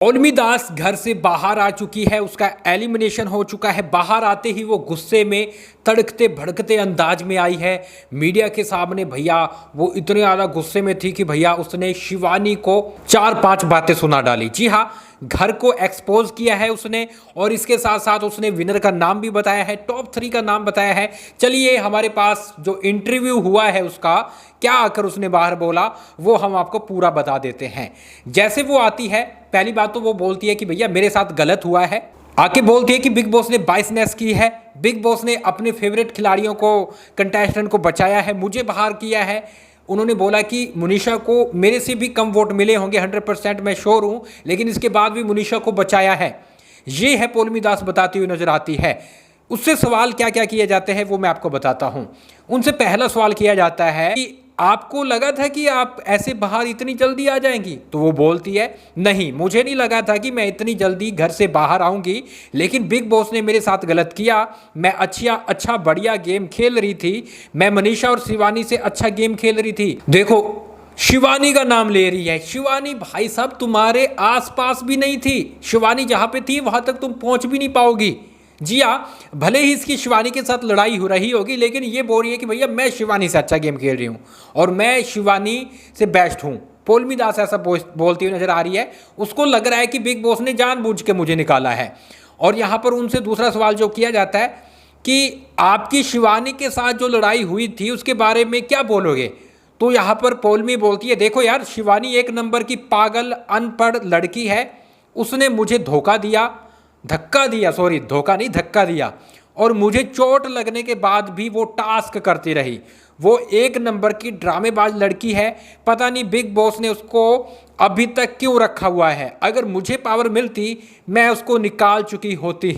पौलमी दास घर से बाहर आ चुकी है, उसका एलिमिनेशन हो चुका है। बाहर आते ही वो गुस्से में तड़कते भड़कते अंदाज में आई है मीडिया के सामने। भैया वो इतने ज़्यादा गुस्से में थी कि भैया उसने शिवानी को 4-5 बातें सुना डाली। जी हाँ, घर को एक्सपोज किया है उसने, और इसके साथ साथ उसने विनर का नाम भी बताया है, टॉप 3 का नाम बताया है। चलिए हमारे पास जो इंटरव्यू हुआ है उसका क्या आकर उसने बाहर बोला वो हम आपको पूरा बता देते हैं। जैसे वो आती है, पहली बात तो वो बोलती है कि भैया मेरे साथ गलत हुआ है। आके बोलती है कि बिग बॉस ने बाइसनेस की है, बिग बॉस ने अपने फेवरेट खिलाड़ियों को, कंटेस्टेंट को बचाया है, मुझे बाहर किया है। उन्होंने बोला कि मुनीषा को मेरे से भी कम वोट मिले होंगे, 100% मैं श्योर हूं, लेकिन इसके बाद भी मुनीषा को बचाया है। ये है पौलमी दास बताती हुई नजर आती है। उससे सवाल क्या क्या किए जाते हैं वो मैं आपको बताता हूं। उनसे पहला सवाल किया जाता है कि आपको लगा था कि आप ऐसे बाहर इतनी जल्दी आ जाएंगी? तो वो बोलती है नहीं, मुझे नहीं लगा था कि मैं इतनी जल्दी घर से बाहर आऊंगी, लेकिन बिग बॉस ने मेरे साथ गलत किया। मैं अच्छा बढ़िया गेम खेल रही थी, मैं मनीषा और शिवानी से अच्छा गेम खेल रही थी। देखो शिवानी का नाम ले रही है। शिवानी भाई साहब तुम्हारे आसपास भी नहीं थी, शिवानी जहां पे थी वहां तक तुम पहुंच भी नहीं पाओगी। जी हाँ, भले ही इसकी शिवानी के साथ लड़ाई हो रही होगी, लेकिन ये बोल रही है कि भैया मैं शिवानी से अच्छा गेम खेल रही हूँ और मैं शिवानी से बेस्ट हूँ। पौलमी दास ऐसा बोलती हुई नजर आ रही है। उसको लग रहा है कि बिग बॉस ने जानबूझ के मुझे निकाला है। और यहाँ पर उनसे दूसरा सवाल जो किया जाता है कि आपकी शिवानी के साथ जो लड़ाई हुई थी उसके बारे में क्या बोलोगे? तो यहाँ पर पौलमी बोलती है देखो यार, शिवानी एक नंबर की पागल अनपढ़ लड़की है, उसने मुझे धक्का दिया, और मुझे चोट लगने के बाद भी वो टास्क करती रही। वो एक नंबर की ड्रामेबाज लड़की है, पता नहीं बिग बॉस ने उसको अभी तक क्यों रखा हुआ है। अगर मुझे पावर मिलती मैं उसको निकाल चुकी होती।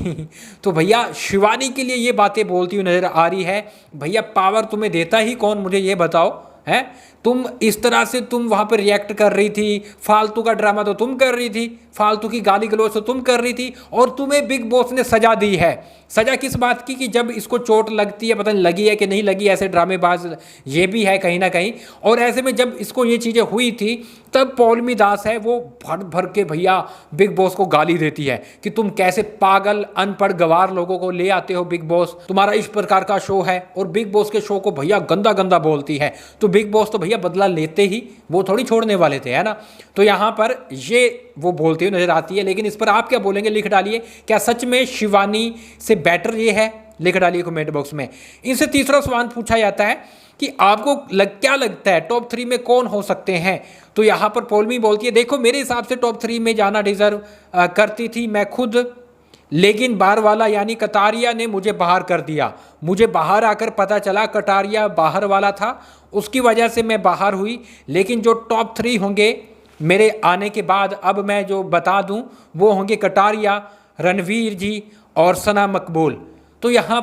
तो भैया शिवानी के लिए ये बातें बोलती हुई नजर आ रही है। भैया पावर तुम्हें देता ही कौन, मुझे ये बताओ है? तुम इस तरह से तुम वहां पर रिएक्ट कर रही थी, फालतू का ड्रामा तो तुम कर रही थी, फालतू की गाली गलौज तो तुम कर रही थी, और तुम्हें बिग बॉस ने सजा दी है। सजा किस बात की? कि जब इसको चोट लगती है, पता नहीं लगी है कि नहीं लगी, ऐसे ड्रामेबाज ये भी है कहीं ना कहीं। और ऐसे में जब इसको ये चीज़ें हुई थी तब पौलमी दास है वो भर भर के भैया बिग बॉस को गाली देती है कि तुम कैसे पागल अनपढ़ गवार लोगों को ले आते हो बिग बॉस, तुम्हारा इस प्रकार का शो है। और बिग बॉस के शो को भैया गंदा गंदा बोलती है। तो बिग बॉस तो भैया बदला लेते ही, वो थोड़ी छोड़ने वाले थे, है ना? तो यहाँ पर ये वो बोलती हुई नजर आती है। लेकिन इस पर आप क्या बोलेंगे लिख डालिए। क्या सच में शिवानी से बेटर ये है? लिख डालिए कमेंट बॉक्स में। इनसे तीसरा सवाल पूछा जाता है कि आपको क्या लगता है टॉप 3 में कौन हो सकते हैं? तो यहाँ पर पौलमी बोलती है देखो मेरे हिसाब से टॉप 3 में जाना डिजर्व करती थी मैं खुद, लेकिन बाहर वाला यानी कटारिया ने मुझे बाहर कर दिया। मुझे बाहर आकर पता चला कटारिया बाहर वाला था, उसकी वजह से मैं बाहर हुई। लेकिन जो टॉप 3 होंगे मेरे आने के बाद, अब मैं जो बता दूं, वो होंगे कटारिया, रणवीर जी और सना मकबूल। तो यहाँ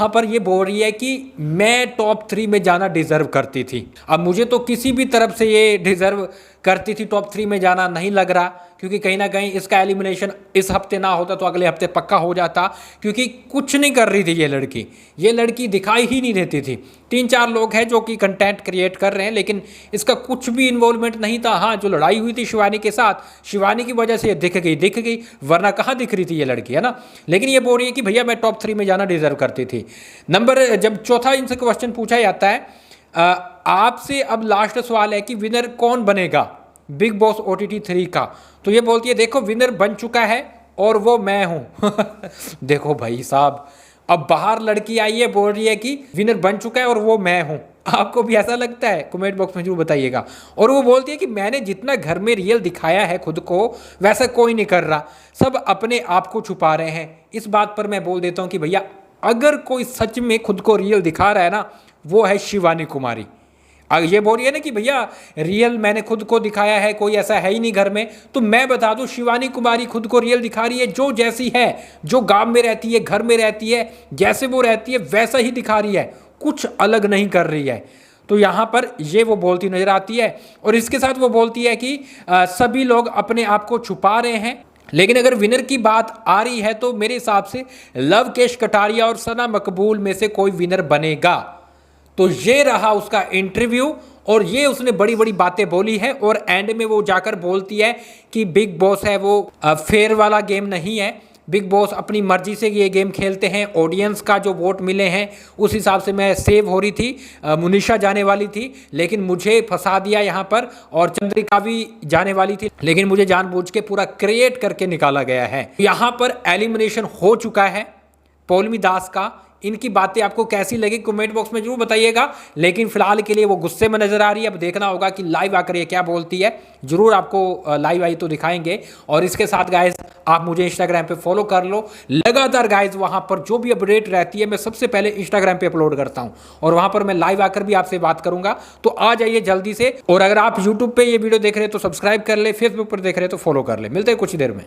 पर ये बोल रही है कि मैं टॉप 3 में जाना डिजर्व करती थी। अब मुझे तो किसी भी तरफ से ये डिजर्व करती थी टॉप 3 में जाना नहीं लग रहा, क्योंकि कहीं ना कहीं इसका एलिमिनेशन इस हफ्ते ना होता तो अगले हफ्ते पक्का हो जाता। क्योंकि कुछ नहीं कर रही थी ये लड़की दिखाई ही नहीं देती थी। 3-4 लोग हैं जो कि कंटेंट क्रिएट कर रहे हैं, लेकिन इसका कुछ भी इन्वॉल्वमेंट नहीं था। हाँ, जो लड़ाई हुई थी शिवानी के साथ, शिवानी की वजह से ये दिख गई, वरना कहाँ दिख रही थी ये लड़की, है ना? लेकिन ये बोल रही है कि भैया मैं टॉप 3 में जाना डिजर्व करती थी। जब चौथा इनसे क्वेश्चन पूछा जाता है, आपसे अब लास्ट सवाल है कि विनर कौन बनेगा बिग बॉस OTT 3 का? तो ये बोलती है देखो विनर बन चुका है और वो मैं हूं। देखो भाई साहब, अब बाहर लड़की आई है बोल रही है कि विनर बन चुका है और वो मैं हूं। आपको भी ऐसा लगता है? कमेंट बॉक्स में जरूर बताइएगा। और वो बोलती है कि मैंने जितना घर में रियल दिखाया है खुद को वैसा कोई नहीं कर रहा, सब अपने आप को छुपा रहे हैं। इस बात पर मैं बोल देता हूं कि भैया अगर कोई सच में खुद को रियल दिखा रहा है ना, वो है शिवानी कुमारी। अगर ये बोल रही है ना कि भैया रियल मैंने खुद को दिखाया है, कोई ऐसा है ही नहीं घर में, तो मैं बता दूं शिवानी कुमारी खुद को रियल दिखा रही है। जो जैसी है, जो गांव में रहती है, घर में रहती है, जैसे वो रहती है वैसा ही दिखा रही है, कुछ अलग नहीं कर रही है। तो यहाँ पर ये वो बोलती नजर आती है। और इसके साथ वो बोलती है कि सभी लोग अपने आप को छुपा रहे हैं। लेकिन अगर विनर की बात आ रही है तो मेरे हिसाब से लवकेश कटारिया और सना मकबूल में से कोई विनर बनेगा। तो ये रहा उसका इंटरव्यू, और ये उसने बड़ी बड़ी बातें बोली है और एंड में वो जाकर बोलती है कि बिग बॉस है वो फेयर वाला गेम नहीं है, बिग बॉस अपनी मर्जी से ये गेम खेलते हैं, ऑडियंस का जो वोट मिले हैं उस हिसाब से मैं सेव हो रही थी, मुनीषा जाने वाली थी लेकिन मुझे फंसा दिया यहाँ पर, और चंद्रिका भी जाने वाली थी लेकिन मुझे जानबूझ के पूरा क्रिएट करके निकाला गया है। यहाँ पर एलिमिनेशन हो चुका है पौलमी दास का। इनकी बातें आपको कैसी लगी कमेंट बॉक्स में जरूर बताइएगा, लेकिन फिलहाल के लिए वो गुस्से में नजर आ रही है। अब देखना होगा कि लाइव आकर ये क्या बोलती है, जरूर आपको लाइव आई तो दिखाएंगे। और इसके साथ गाइज आप मुझे इंस्टाग्राम पे फॉलो कर लो, लगातार गाइज वहां पर जो भी अपडेट रहती है मैं सबसे पहले इंस्टाग्राम पे अपलोड करता हूं और वहां पर मैं लाइव आकर भी आपसे बात करूंगा, तो आ जाइए जल्दी से। और अगर आप यूट्यूब पे ये वीडियो देख रहे हैं तो सब्सक्राइब कर ले, फेसबुक पर देख रहे हैं तो फॉलो कर ले। मिलते हैं कुछ देर में।